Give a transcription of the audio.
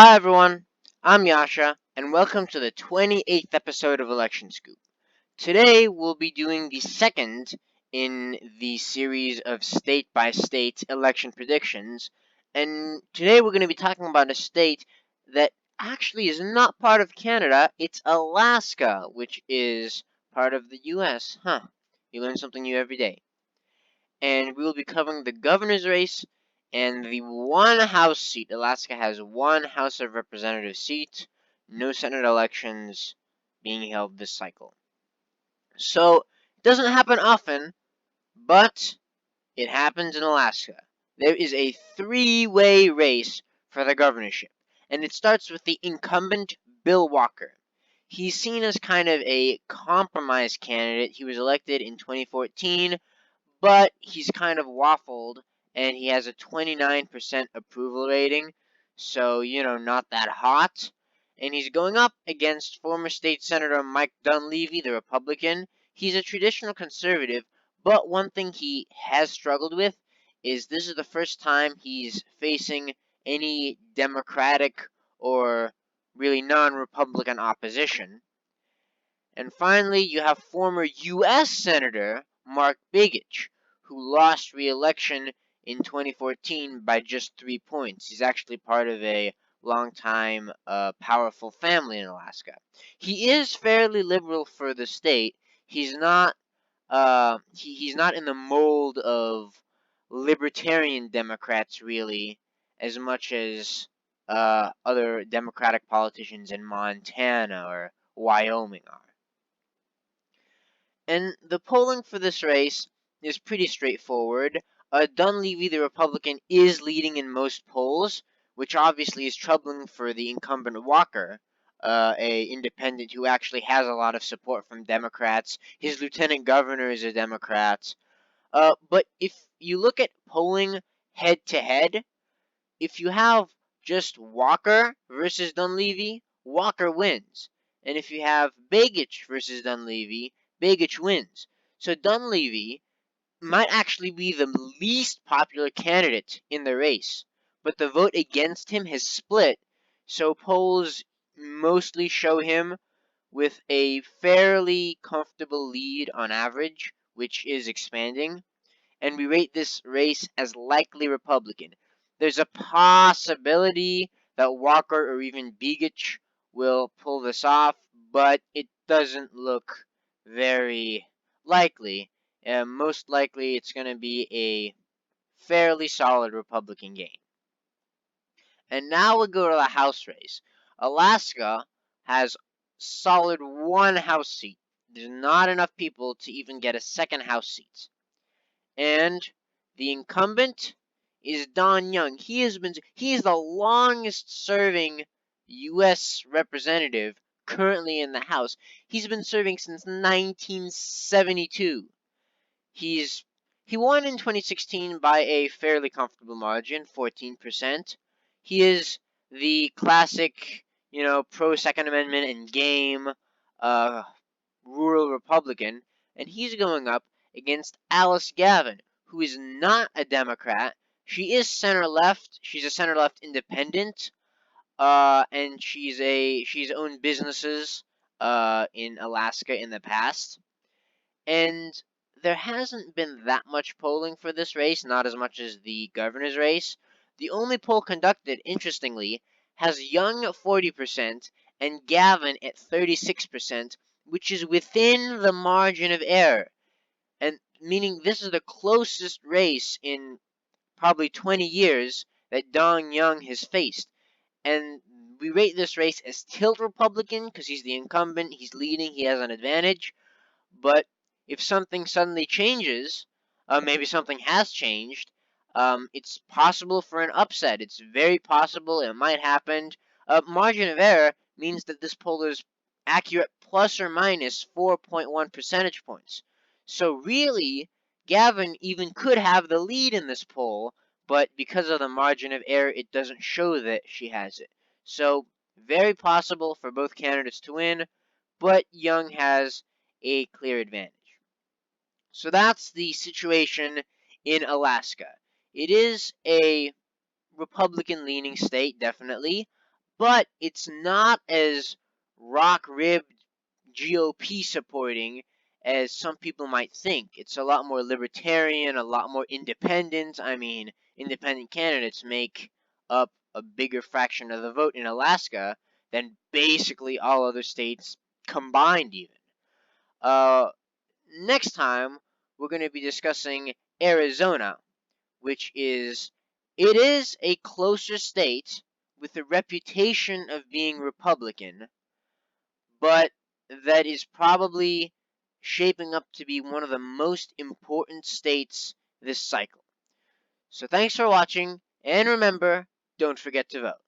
Hi everyone, I'm Yasha, and welcome to the 28th episode of Election Scoop. Today we'll be doing the second in the series of state-by-state election predictions, and today we're going to be talking about a state that actually is not part of Canada, it's Alaska, which is part of the US. You learn something new every day. And we will be covering the governor's race and the one House seat. Alaska has one House of Representatives seat, no Senate elections being held this cycle. So, it doesn't happen often, but it happens in Alaska. There is a three-way race for the governorship, and it starts with the incumbent Bill Walker. He's seen as kind of a compromise candidate. He was elected in 2014, but he's kind of waffled, and he has a 29% approval rating, so, not that hot. And he's going up against former state senator Mike Dunleavy, the Republican. He's a traditional conservative, but one thing he has struggled with is this is the first time he's facing any Democratic or really non-Republican opposition. And finally, you have former U.S. Senator Mark Begich, who lost re-election in 2014 by just 3 points. He's actually part of a long-time powerful family in Alaska. He is fairly liberal for the state. He's not he's not in the mold of libertarian Democrats, really, as much as other Democratic politicians in Montana or Wyoming are. And the polling for this race is pretty straightforward. Dunleavy, the Republican, is leading in most polls, which obviously is troubling for the incumbent Walker, a independent who actually has a lot of support from Democrats. His lieutenant governor is a Democrat. But if you look at polling head to head, if you have just Walker versus Dunleavy, Walker wins. And if you have Begich versus Dunleavy, Begich wins. So Dunleavy might actually be the least popular candidate in the race, but the vote against him has split, so polls mostly show him with a fairly comfortable lead on average, which is expanding, and we rate this race as likely Republican. There's a possibility that Walker or even Begich will pull this off, but it doesn't look very likely. Most likely it's going to be a fairly solid Republican gain. And now we'll go to the House race. Alaska has solid one House seat. There's not enough people to even get a second House seat. And the incumbent is Don Young. He is the longest serving U.S. representative currently in the House. He's been serving since 1972. He won in 2016 by a fairly comfortable margin, 14%. He is the classic, pro Second Amendment and game rural Republican, and he's going up against Alice Gavin, who is not a Democrat. She is center left. She's a center left independent, and she's owned businesses in Alaska in the past. And there hasn't been that much polling for this race, not as much as the governor's race. The only poll conducted, interestingly, has Young at 40% and Gavin at 36%, which is within the margin of error, and meaning this is the closest race in probably 20 years that Don Young has faced. And we rate this race as tilt Republican because he's the incumbent, he's leading, he has an advantage. But if something suddenly changes, maybe something has changed, it's possible for an upset. It's very possible. It might happen. Margin of error means that this poll is accurate plus or minus 4.1 percentage points. So really, Gavin even could have the lead in this poll, but because of the margin of error, it doesn't show that she has it. So very possible for both candidates to win, but Young has a clear advantage. So that's the situation in Alaska. It is a Republican-leaning state, definitely, but it's not as rock-ribbed GOP supporting as some people might think. It's a lot more libertarian, a lot more independent. I mean, independent candidates make up a bigger fraction of the vote in Alaska than basically all other states combined even. Next time, we're going to be discussing Arizona, which is a closer state with a reputation of being Republican, but that is probably shaping up to be one of the most important states this cycle. So thanks for watching, and remember, don't forget to vote.